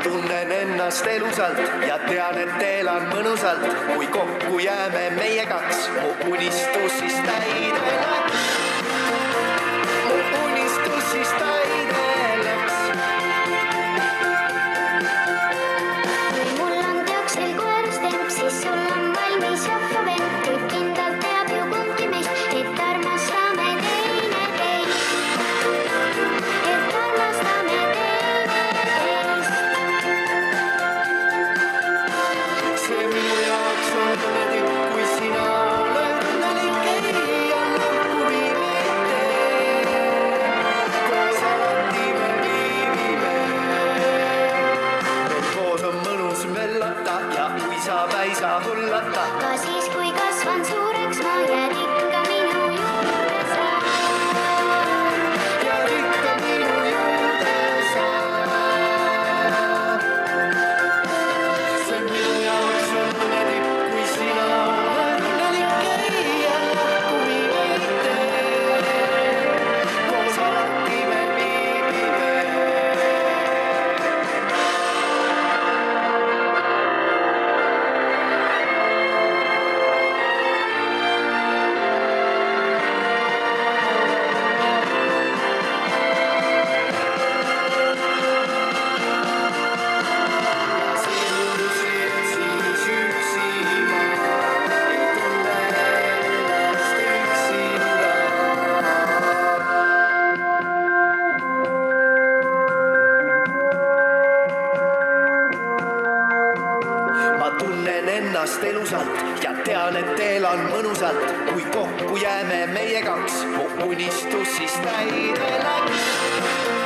tunnen ennast elusalt ja tean, et elan mõnusalt, kui kokku jääme meie kaks, mu unistus siis täide läks. Mu unistus siis täide läks. Kui mul on teoksel koerustemp, siis sul on valmis rahva vend, kõik kindlalt teab ju kumbki meist, et armastame teineteist. Et armastame teineteist. See minu jaoks on õnnetipp, kui sina oled õnnelik, ei anna huvi mitte. Koos alati me viibime. Meil koos on mõnus möllata ja uisab ei saa hullata. Ka siis, kui kasvan suureks, ma jääd ikka minu juurde sa. Ja ikka minu juurde sa. See minu jaoks on õnnetipp, kui sina oled õnnelik, ei anna huvi mitte. Koos alati me viibime. Ma tunnen ennast elusalt ja tean, et elan mõnusalt, kui kokku jääme meie kaks, mu unistus siis täide läks.